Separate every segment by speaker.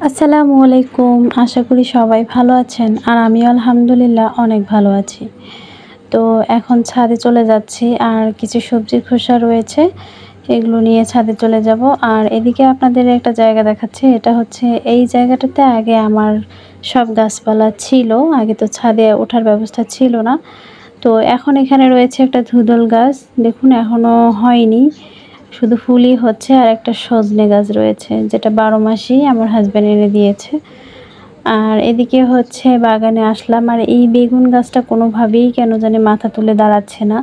Speaker 1: আসসালামু আলাইকুম। আশা করি সবাই ভালো আছেন আর আমিও আলহামদুলিল্লাহ অনেক ভালো আছি। তো এখন ছাদে চলে যাচ্ছি আর কিছু সবজির খোসা রয়েছে, এগুলো নিয়ে ছাদে চলে যাব। আর এদিকে আপনাদের একটা জায়গা দেখাচ্ছি, এটা হচ্ছে এই জায়গাটাতে আগে আমার সব গাছপালা ছিল। আগে তো ছাদে ওঠার ব্যবস্থা ছিল না। তো এখন এখানে রয়েছে একটা ধুদল গাছ, দেখুন এখনও হয়নি, শুধু ফুলই হচ্ছে। আর একটা সজনে গাছ রয়েছে যেটা 12 মাসই আমার হাজব্যান্ড এনে দিয়েছে। আর এদিকে হচ্ছে বাগানে আসলাম, আর এই বেগুন গাছটা কোনোভাবেই কেন জানি মাথা তুলে দাঁড়াচ্ছে না।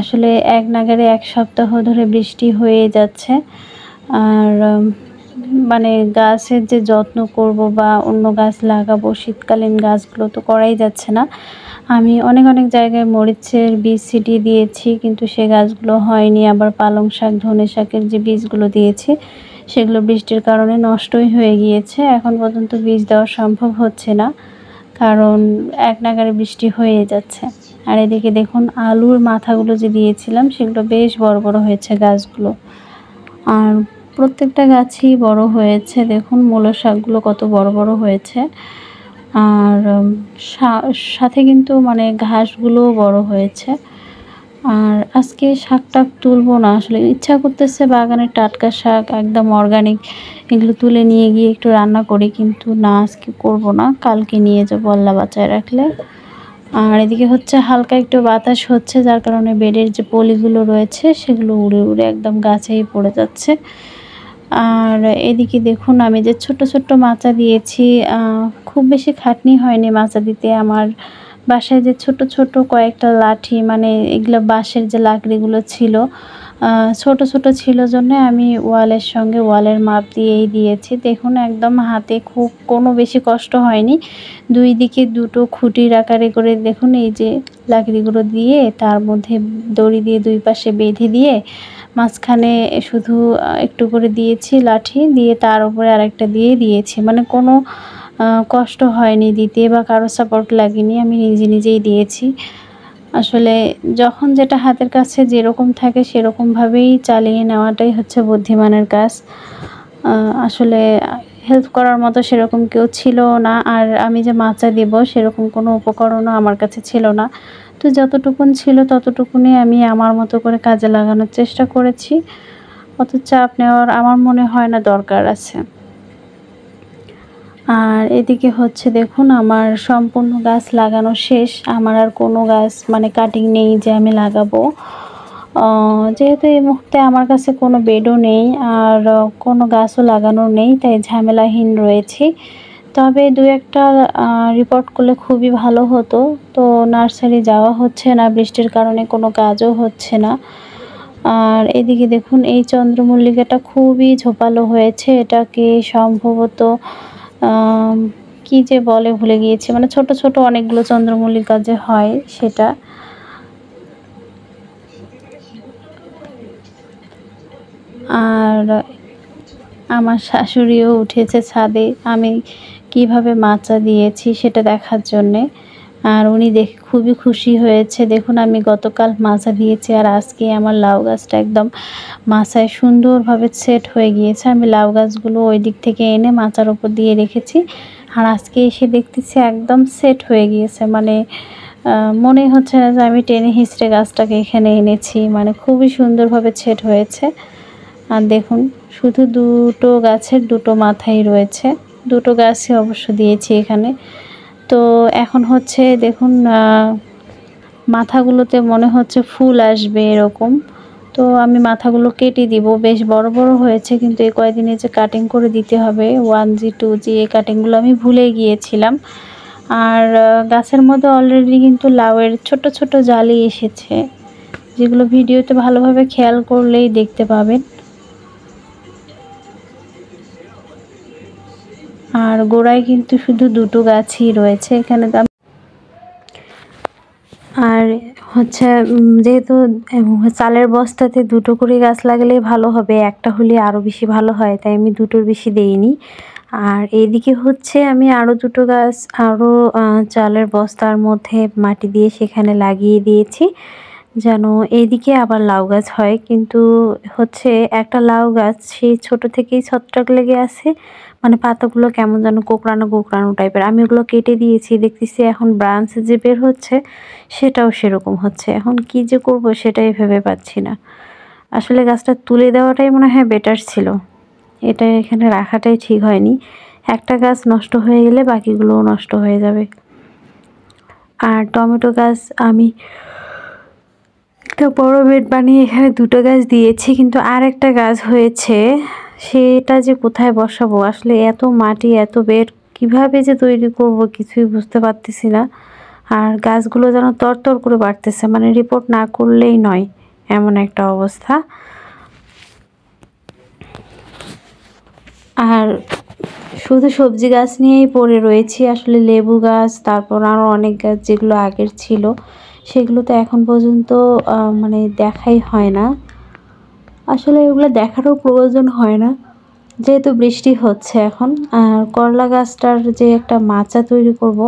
Speaker 1: আসলে এক নাগাড়ে 1 সপ্তাহ ধরে বৃষ্টি হয়ে যাচ্ছে। আর মানে গাছের যে যত্ন করব বা অন্য গাছ লাগাবো, শীতকালীন গাছগুলো তো করাই যাচ্ছে না। আমি অনেক জায়গায় মরিচের বীজ ছিটিয়ে দিয়েছি, কিন্তু সে গাছগুলো হয়নি। আবার পালং শাক, ধনে শাকের যে বীজগুলো দিয়েছি সেগুলো বৃষ্টির কারণে নষ্টই হয়ে গিয়েছে। এখন পর্যন্ত বীজ দেওয়া সম্ভব হচ্ছে না, কারণ এক নাগাড়ে বৃষ্টি হয়ে যাচ্ছে। আর এদিকে দেখুন আলুর মাথাগুলো যে দিয়েছিলাম সেগুলো বেশ বড় হয়েছে গাছগুলো। আর প্রত্যেকটা গাছই বড় হয়েছে, দেখুন মূলো শাকগুলো কত বড় হয়েছে। আর সাথে কিন্তু মানে ঘাসগুলোও বড় হয়েছে। আর আজকে শাকটা তুলবো না, আসলে ইচ্ছা করতেছে বাগানের টাটকা শাক একদম অর্গানিক, এগুলো তুলে নিয়ে গিয়ে একটু রান্না করি, কিন্তু না আজকে করব না, কালকে নিয়ে যাবো আল্লাহ বাঁচায় রাখলে। আর এদিকে হচ্ছে হালকা একটু বাতাস হচ্ছে, যার কারণে বেডের যে পলিগুলো রয়েছে সেগুলো উড়ে একদম গাছেই পড়ে যাচ্ছে। আর এদিকে দেখুন আমি যে ছোট্ট মাচা দিয়েছি, খুব বেশি খাটনি হয়নি মাচা দিতে। আমার বাসায় যে ছোট কয়েকটা লাঠি, মানে এগুলো বাঁশের যে লাকড়িগুলো ছিল, ছোট ছিল জন্য আমি ওয়ালের সঙ্গে ওয়ালের মাপ দিয়েই দিয়েছি। দেখুন একদম হাতে খুব কোনো বেশি কষ্ট হয়নি। 2 দিকে 2টো খুঁটির আকারে করে দেখুন এই যে লাকড়িগুলো দিয়ে তার মধ্যে দড়ি দিয়ে 2 পাশে বেঁধে দিয়ে মাঝখানে শুধু একটু করে দিয়েছি লাঠি দিয়ে, তার উপরে আরেকটা দিয়ে দিয়েছি। মানে কোনো কষ্ট হয়নি দিতে বা কারো সাপোর্ট লাগেনি, আমি নিজেই দিয়েছি। আসলে যখন যেটা হাতের কাছে যেরকম থাকে সেরকমভাবেই চালিয়ে নেওয়াটাই হচ্ছে বুদ্ধিমানের কাজ। আসলে হেল্প করার মতো সেরকম কেউ ছিল না, আর আমি যে মাচা দিব সেরকম কোনো উপকরণও আমার কাছে ছিল না। তো যতটুকুন ছিল ততটুকুনি আমি আমার মতো করে কাজে লাগানোর চেষ্টা করেছি। অত চাপ নেওয়ার আমার মনে হয় না দরকার আছে। আর এদিকে হচ্ছে দেখুন আমার সম্পূর্ণ গাছ লাগানো শেষ। আমার আর কোনো গাছ মানে কাটিং নেই যে আমি লাগাবো। যেহেতু এই মুহূর্তে আমার কাছে কোনো বেডও নেই আর কোনো গাছও লাগানো নেই, তাই ঝামেলাহীন রয়েছি। তবে 2-একটা রিপোর্ট করলে খুবই ভালো হতো। তো নার্সারি যাওয়া হচ্ছে না, বৃষ্টির কারণে কোনো কাজও হচ্ছে না। আর এদিকে দেখুন এই চন্দ্রমল্লিকাটা খুবই ঝোপালো হয়েছে। এটাকে সম্ভবত কি যে বলে ভুলে গিয়েছি, মানে ছোট অনেকগুলো চন্দ্রমল্লিকা যে হয় সেটা। আর আমার শাশুড়িও উঠেছে ছাদে আমি কিভাবে মাচা দিয়েছি সেটা দেখার জন্যে। আর উনি দেখে খুবই খুশি হয়েছে। দেখুন আমি গতকাল মাচা দিয়েছি আর আজকে আমার লাউ গাছটা একদম মাচায় সুন্দরভাবে সেট হয়ে গিয়েছে। আমি লাউ গাছগুলো ওই দিক থেকে এনে মাচার উপর দিয়ে রেখেছি, আর আজকে এসে দেখতেছি একদম সেট হয়ে গিয়েছে। মানে মনেই হচ্ছে না যে আমি টেনে হিঁচড়ে গাছটাকে এখানে এনেছি, মানে খুবই সুন্দরভাবে সেট হয়েছে। আর দেখুন শুধু 2টো গাছের 2টো মাথাই রয়েছে, 2টো গাছই অবশ্য দিয়েছি এখানে। তো এখন হচ্ছে দেখুন মাথাগুলোতে মনে হচ্ছে ফুল আসবে এরকম। তো আমি মাথাগুলো কেটে দিব, বেশ বড় হয়েছে, কিন্তু এই কয়েকদিনে যে কাটিং করে দিতে হবে 1G 2G এই কাটিংগুলো আমি ভুলে গিয়েছিলাম। আর গাছের মধ্যে অলরেডি কিন্তু লাউয়ের ছোট জালি এসেছে, যেগুলো ভিডিওতে ভালোভাবে খেয়াল করলেই দেখতে পাবেন। আর গোড়ায় কিন্তু শুধু 2টো গাছই রয়েছে এখানে। আর হচ্ছে যেহেতু চালের বস্তাতে 2টো করে গাছ লাগালেই ভালো হবে, একটা হলে আরও বেশি ভালো হয়, তাই আমি 2টোর বেশি দেইনি। আর এইদিকে হচ্ছে আমি আরও 2টো গাছ চালের বস্তার মধ্যে মাটি দিয়ে সেখানে লাগিয়ে দিয়েছি, যেন এইদিকে আবার লাউ গাছ হয়, কিন্তু হচ্ছে একটা লাউ গাছ সেই ছোট থেকেই ছত্রাক লেগে আছে, মানে পাতাগুলো কেমন যেন কোঁকড়ানো কোঁকড়ানো টাইপের। আমি ওগুলো কেটে দিয়েছি, দেখতেছি এখন ব্রাঞ্চ যে বের হচ্ছে সেটাও সেরকম হচ্ছে। এখন কি যে করব সেটাই ভেবে পাচ্ছি না। আসলে গাছটা তুলে দেওয়াটাই মনে হয় বেটার ছিল, এটা এখানে রাখাটাই ঠিক হয়নি। একটা গাছ নষ্ট হয়ে গেলে বাকিগুলোও নষ্ট হয়ে যাবে। আর টমেটো গাছ আমি একটা বড় বেড বানিয়ে এখানে দুটো গাছ দিয়েছি, কিন্তু আর একটা গাছ হয়েছে, সেটা যে কোথায় বসাবো, আসলে এত মাটি এত বেড কিভাবে যে তৈরি করব কিছুই বুঝতে পারতেছি না। আর গাছগুলো যেন তরতর করে বাড়তেছে, মানে রিপোর্ট না করলেই নয় এমন একটা অবস্থা। আর শুধু সবজি গাছ নিয়েই পড়ে রয়েছি, আসলে লেবু গাছ, তারপর আরও অনেক গাছ যেগুলো আগের ছিল সেগুলো তো এখন পর্যন্ত মানে দেখাই হয় না। আসলে এগুলো দেখারও প্রয়োজন হয় না, যেহেতু বৃষ্টি হচ্ছে এখন। আর করলা গাছটার যে একটা মাচা তৈরি করব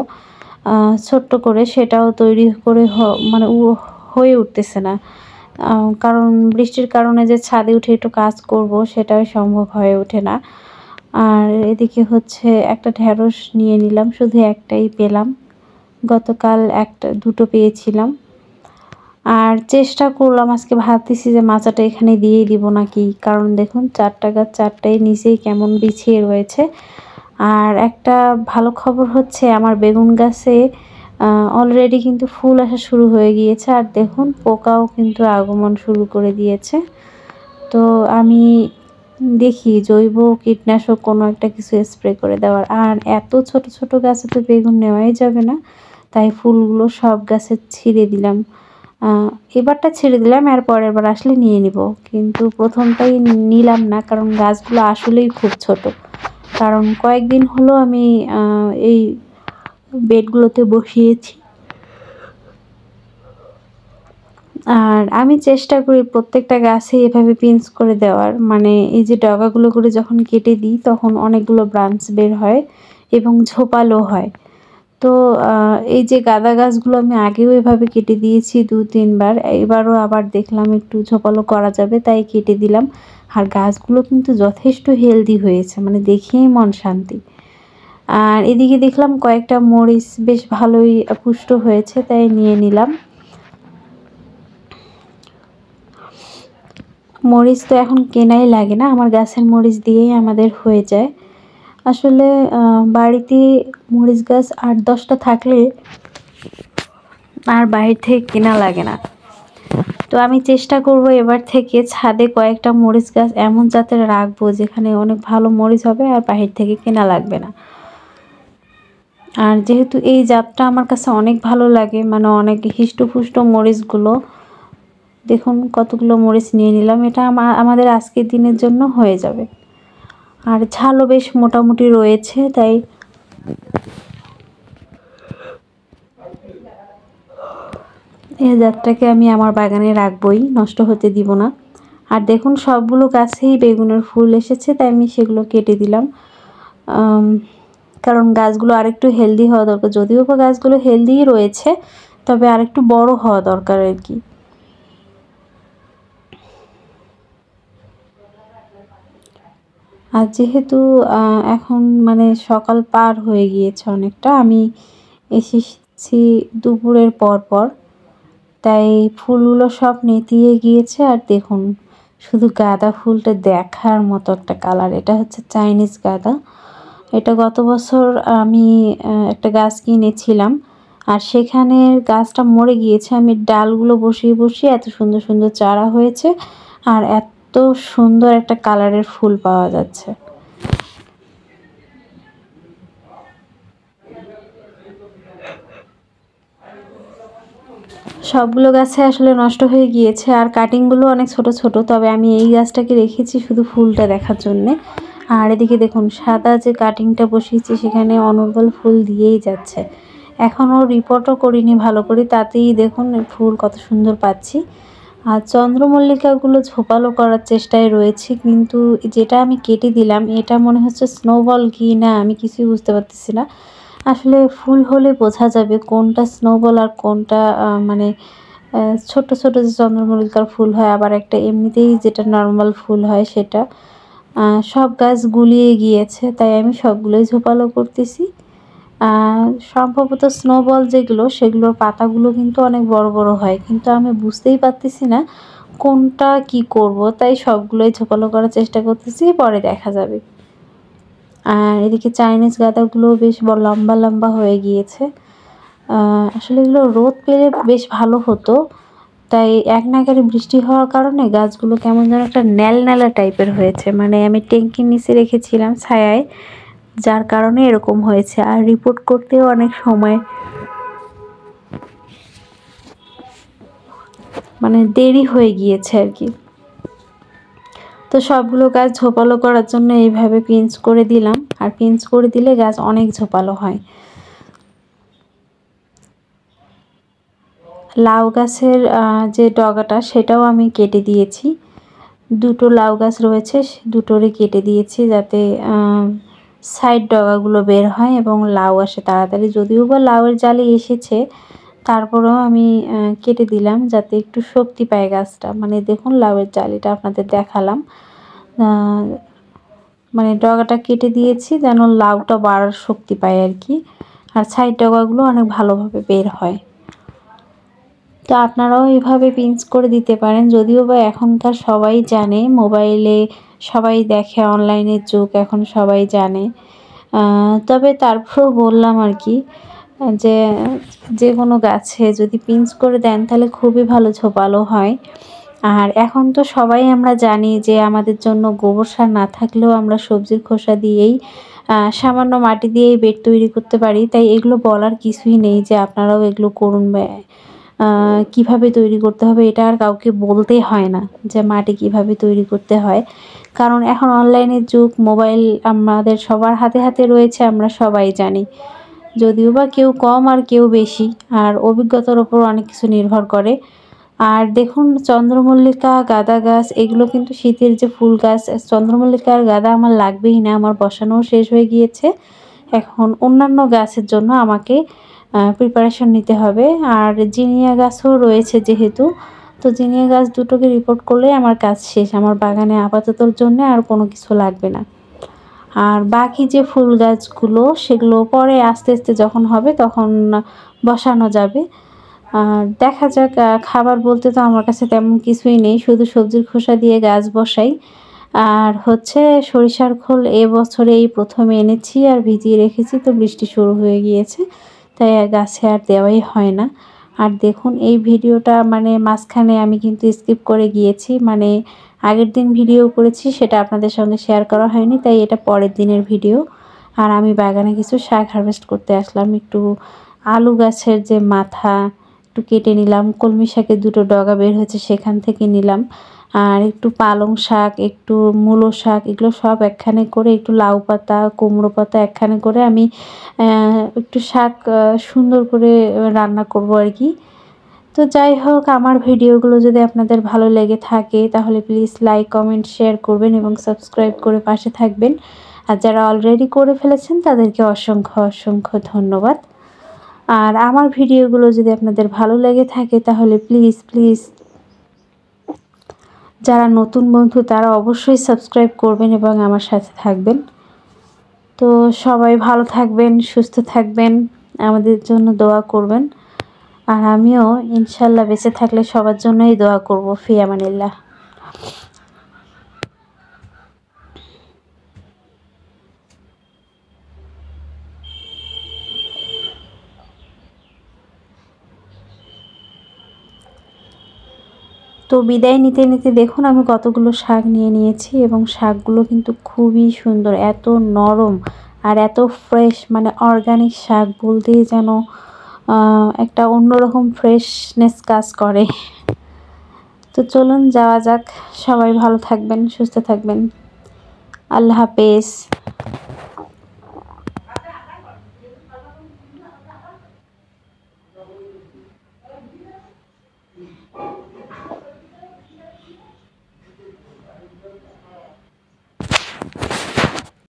Speaker 1: ছোট্ট করে, সেটাও তৈরি করে মানে হয়ে উঠতেছে না, কারণ বৃষ্টির কারণে যে ছাদে উঠে একটু কাজ করব সেটাও সম্ভব হয়ে ওঠে না। আর এদিকে হচ্ছে একটা ঢেঁড়স নিয়ে নিলাম, শুধু একটাই পেলাম, গতকাল একটা দুটো পেয়েছিলাম। আর চেষ্টা করলাম, আজকে ভাবতেছি যে মাচাটা এখানে দিয়েই দিব নাকি, কারণ দেখুন চারটা গাছ চারটাই নিচেই কেমন বিছিয়ে রয়েছে। আর একটা ভালো খবর হচ্ছে আমার বেগুন গাছে অলরেডি কিন্তু ফুল আসা শুরু হয়ে গিয়েছে, আর দেখুন পোকাও কিন্তু আগমন শুরু করে দিয়েছে। তো আমি দেখি জৈব কীটনাশক কোনো একটা কিছু স্প্রে করে দেওয়ার। আর এত ছোট ছোট গাছে তো বেগুন নেওয়াই যাবে না, তাই ফুলগুলো সব গাছে ছিঁড়ে দিলাম। এবারটা ছেড়ে দিলাম, আর পরের বার আসলে নিয়ে নিব, কিন্তু প্রথমটাই নিলাম না, কারণ গাছগুলো আসলেই খুব ছোট। কারণ কয়েকদিন হলো আমি এই বেডগুলোতে বসিয়েছি। আর আমি চেষ্টা করি প্রত্যেকটা গাছে এভাবে পিঞ্চ করে দেওয়ার, মানে এই যে ডগাগুলো করে যখন কেটে দিই তখন অনেকগুলো ব্রাঞ্চ বের হয় এবং ঝোপালো হয়। তো এই যে গাঁদা গাছগুলো আমি আগেও এভাবে কেটে দিয়েছি 2-3 বার, এবারও আবার দেখলাম একটু ঝোপালো করা যাবে তাই কেটে দিলাম। আর গাছগুলো কিন্তু যথেষ্ট হেলদি হয়েছে, মানে দেখেই মন শান্তি। আর এদিকে দেখলাম কয়েকটা মরিচ বেশ ভালোই পুষ্ট হয়েছে, তাই নিয়ে নিলাম। মরিচ তো এখন কেনাই লাগে না, আমার গাছের মরিচ দিয়েই আমাদের হয়ে যায়। আসলে বাড়িতে মরিচ গাছ 8-10টা থাকলে আর বাইরে থেকে কেনা লাগে না। তো আমি চেষ্টা করব এবার থেকে ছাদে কয়েকটা মরিচ গাছ এমন জাতের রাখবো যেখানে অনেক ভালো মরিচ হবে আর বাহির থেকে কেনা লাগবে না। আর যেহেতু এই জাতটা আমার কাছে অনেক ভালো লাগে, মানে অনেক হিষ্টপুষ্ট মরিচগুলো, দেখুন কতগুলো মরিচ নিয়ে নিলাম, এটা আমাদের আজকের দিনের জন্য হয়ে যাবে। আর ঝালও বেশ মোটামুটি রয়েছে, তাই এই জাতটাকে আমি আমার বাগানে রাখবই, নষ্ট হতে দিব না। আর দেখুন সবগুলো গাছেই বেগুনের ফুল এসেছে, তাই আমি সেগুলো কেটে দিলাম, কারণ গাছগুলো আরেকটু হেলদি হওয়া দরকার। যদিও বা গাছগুলো হেলদিই রয়েছে, তবে আরেকটু বড় হওয়া দরকার আর কি। আর যেহেতু এখন মানে সকাল পার হয়ে গিয়েছে অনেকটা, আমি এসেছি দুপুরের পর, তাই ফুলগুলো সব নেতিয়ে গিয়েছে। আর দেখুন শুধু গাঁদা ফুলটা দেখার মতো একটা কালার, এটা হচ্ছে চাইনিজ গাঁদা। এটা গত বছর আমি একটা গাছ কিনেছিলাম, আর সেখানে গাছটা মরে গিয়েছে, আমি ডালগুলো বসিয়ে বসিয়ে এত সুন্দর সুন্দর চারা হয়েছে, আর এত সুন্দর একটা কালারের ফুল পাওয়া যাচ্ছে। সবগুলো গাছে আসলে নষ্ট হয়ে গিয়েছে, আর কাটিংগুলো অনেক ছোট ছোট, তবে আমি এই গাছটাকে রেখেছি শুধু ফুলটা দেখার জন্যে। আর এদিকে দেখুন সাদা যে কাটিংটা বসিয়েছি সেখানে অনর্গল ফুল দিয়েই যাচ্ছে, এখনও রিপোর্টও করিনি ভালো করে, তাতেই দেখুন ফুল কত সুন্দর পাচ্ছি। আর চন্দ্রমল্লিকাগুলো ঝোপালো করার চেষ্টায় রয়েছে, কিন্তু যেটা আমি কেটে দিলাম এটা মনে হচ্ছে স্নোবল কি না আমি কিছুই বুঝতে পারতেছি না। আসলে ফুল হলে বোঝা যাবে কোনটা স্নোবল আর কোনটা মানে ছোট ছোট যে চন্দ্রমল্লিকার ফুল হয়, আবার একটা এমনিতেই যেটা নর্মাল ফুল হয় সেটা। সব গাছ গুলিয়ে গিয়েছে, তাই আমি সবগুলোই ঝোপালো করতেছি। সম্ভবত স্নোবল যেগুলো, সেগুলোর পাতাগুলো কিন্তু অনেক বড় বড় হয়, কিন্তু আমি বুঝতেই পারতেছি না কোনটা কি করব, তাই সবগুলোই ঝোপালো করার চেষ্টা করতেছি, পরে দেখা যাবে। আর এদিকে চাইনিজ গাঁদাগুলো বেশ লম্বা লম্বা হয়ে গিয়েছে। আসলে এগুলো রোদ পেলে বেশ ভালো হতো, তাই এক নাগাড়ে বৃষ্টি হওয়ার কারণে গাছগুলো কেমন যেন একটা ন্যালন্যালা টাইপের হয়েছে। মানে আমি ট্যাঙ্কির নিচে রেখেছিলাম ছায়ায়, যার কারণে এরকম হয়েছে। আর রিপোর্ট করতেও অনেক সময় মানে দেরি হয়ে গিয়েছে আর কি। তো সবগুলো গাছ ঝোপালো করার জন্য এইভাবে পিঞ্চ করে দিলাম, আর পিঞ্চ করে দিলে গাছ অনেক ঝোপালো হয়। লাউ গাছের যে ডগাটা সেটাও আমি কেটে দিয়েছি। দুটো লাউ গাছ রয়েছে, দুটোরই কেটে দিয়েছি যাতে সাইড ডগাগুলো বের হয় এবং লাউ আসে তাড়াতাড়ি। যদিও বা লাউয়ের জালি এসেছে, তারপরেও আমি কেটে দিলাম যাতে একটু শক্তি পায় গাছটা। মানে দেখুন লাউয়ের জালিটা আপনাদের দেখালাম, মানে ডগাটা কেটে দিয়েছি যেন লাউটা বাড়ার শক্তি পায় আর কি, আর সাইড ডগাগুলো অনেক ভালোভাবে বের হয়। তো আপনারাও এভাবে পিঞ্চ করে দিতে পারেন। যদিও বা এখনকার সবাই জানে, মোবাইলে সবাই দেখে, অনলাইনের যুগ, এখন সবাই জানে। তবে তারপরেও বললাম আর কি, যে যে কোনো গাছে যদি পিঞ্চ করে দেন তাহলে খুবই ভালো ঝোপালো হয়। আর এখন তো সবাই আমরা জানি যে আমাদের জন্য গোবর সার না থাকলেও আমরা সবজির খোসা দিয়েই, সামান্য মাটি দিয়েই বেড তৈরি করতে পারি। তাই এগুলো বলার কিছুই নেই যে আপনারাও এগুলো করুন, কিভাবে তৈরি করতে হবে এটা আর কাউকে বলতে হয় না যে মাটি কিভাবে তৈরি করতে হয়। কারণ এখন অনলাইনের যুগ, মোবাইল আমাদের সবার হাতে হাতে রয়েছে, আমরা সবাই জানি। যদিও বা কেউ কম আর কেউ বেশি, আর অভিজ্ঞতার ওপর অনেক কিছু নির্ভর করে। আর দেখুন চন্দ্রমল্লিকা, গাঁদা গাছ, এগুলো কিন্তু শীতের যে ফুল গাছ। চন্দ্রমল্লিকা আর গাঁদা আমার লাগবেই না, আমার বসানোও শেষ হয়ে গিয়েছে। এখন অন্যান্য গাছের জন্য আমাকে প্রিপারেশন নিতে হবে। আর জিনিয়া গাছও রয়েছে যেহেতু, তো জিনিয়া গাছ দুটোকে রিপোর্ট করলে আমার কাজ শেষ। আমার বাগানে আপাততর জন্য আর কোনো কিছু লাগবে না। আর বাকি যে ফুল গাছগুলো সেগুলো পরে আস্তে আস্তে যখন হবে তখন বসানো যাবে। আর দেখা যাক, খাবার বলতে তো আমার কাছে তেমন কিছুই নেই, শুধু সবজির খোসা দিয়ে গাছ বসাই। আর হচ্ছে সরিষার খোল এবছরে এই প্রথম এনেছি আর ভিজিয়ে রেখেছি, তো বৃষ্টি শুরু হয়ে গিয়েছে, তাই গাছে আর দেওয়াই হয় না। আর দেখুন এই ভিডিওটা মানে মাঝখানে আমি কিন্তু স্কিপ করে গিয়েছি, মানে আগের দিন ভিডিও করেছি সেটা আপনাদের সঙ্গে শেয়ার করা হয়নি, তাই এটা পরের দিনের ভিডিও। আর আমি বাগানে কিছু শাক হারভেস্ট করতে আসলাম। একটু আলু গাছের যে মাথা একটু কেটে নিলাম, কলমি শাকের দুটো ডগা বের হয়েছে সেখান থেকে নিলাম, আর একটু পালং শাক, একটু মূলো শাক, এগুলো সব একখানে করে, একটু লাউ পাতা, কুমড়ো পাতা একখানে করে আমি একটু শাক সুন্দর করে রান্না করব আর কি। তো যাই হোক, আমার ভিডিওগুলো যদি আপনাদের ভালো লেগে থাকে তাহলে প্লিজ লাইক, কমেন্ট, শেয়ার করবেন এবং সাবস্ক্রাইব করে পাশে থাকবেন। আর যারা অলরেডি করে ফেলেছেন তাদেরকে অসংখ্য অসংখ্য ধন্যবাদ। আর আমার ভিডিওগুলো যদি আপনাদের ভালো লেগে থাকে তাহলে প্লিজ প্লিজ যারা নতুন বন্ধু তারা অবশ্যই সাবস্ক্রাইব করবেন এবং আমার সাথে থাকবেন। তো সবাই ভালো থাকবেন, সুস্থ থাকবেন, আমাদের জন্য দোয়া করবেন। আর আমিও ইনশাল্লাহ বেঁচে থাকলে সবার জন্যই দোয়া করব। ফি আমানিল্লাহ। তো বিদায় নিতে নিতে দেখুন আমি কতগুলো শাক নিয়ে নিয়েছি, এবং শাকগুলো কিন্তু খুবই সুন্দর, এত নরম আর এত ফ্রেশ, মানে অর্গানিক শাক বলতেই যেন একটা অন্যরকম ফ্রেশনেস কাজ করে। তো চলুন যাওয়া যাক, সবাই ভালো থাকবেন, সুস্থ থাকবেন, আল্লাহ হাফেজ।